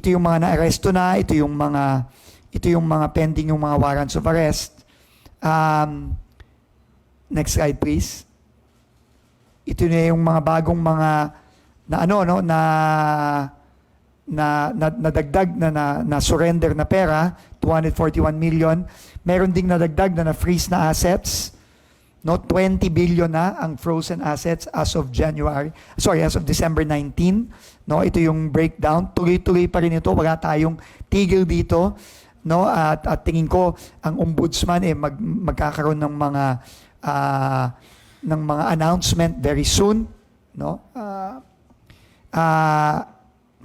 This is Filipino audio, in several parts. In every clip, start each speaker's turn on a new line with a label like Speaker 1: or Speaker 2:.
Speaker 1: ito yung mga na-aresto na, ito yung mga pending yung mga warrants of arrest. Next slide please. Ito na yung mga bagong mga nadagdag na surrender na pera, 241 million. Meron ding nadagdag na freeze na assets. 20 billion na ang frozen assets as of December 19. Ito yung breakdown. Tuloy-tuloy pa rin ito. Wala tayong tigil dito. At tingin ko ang ombudsman magkakaroon ng mga announcement very soon.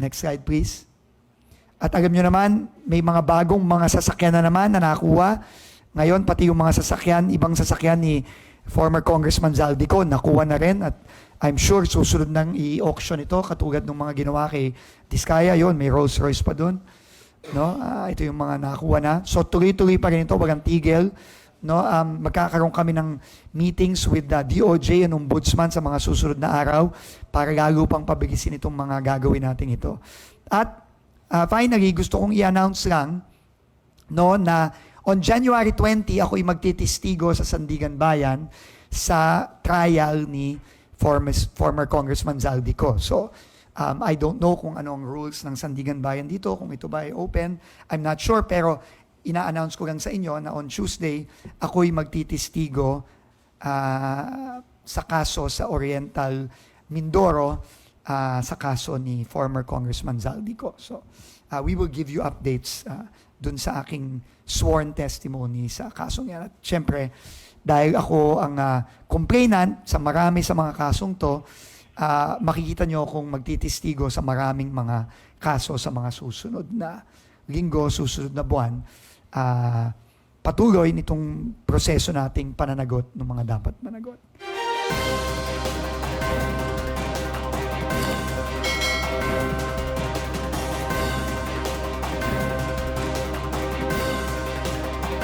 Speaker 1: Next slide please. At alam nyo naman, may mga bagong mga sasakyan na naman na nakuha. Ngayon, pati yung mga sasakyan, ibang sasakyan ni former Congressman Zaldico, nakuha na rin. At I'm sure susunod nang i-auction ito, katulad ng mga ginawa kay Diskaya. Yon, may Rolls Royce pa dun. Ito yung mga nakuha na. So tuloy-tuloy pa rin ito, walang tigil. Magkakaroon kami ng meetings with the DOJ and Ombudsman sa mga susunod na araw para lalo pang pabilisin itong mga gagawin natin ito. At finally, gusto kong i-announce lang na on January 20, ako'y magtitistigo sa Sandigan Bayan sa trial ni former Congressman Zaldico. So, I don't know kung ano ang rules ng Sandigan Bayan dito, kung ito ba ay open. I'm not sure, pero ina-announce ko lang sa inyo na on Tuesday, ako'y magtitistigo sa kaso sa Oriental Mindoro, sa kaso ni former Congressman Zaldico. So, we will give you updates dun sa aking sworn testimony sa kasong yan. At syempre, dahil ako ang complainant sa marami sa mga kasong to, makikita nyo kung magtitistigo sa maraming mga kaso sa mga susunod na linggo, susunod na buwan, patuloy nitong proseso nating pananagot ng mga dapat managot.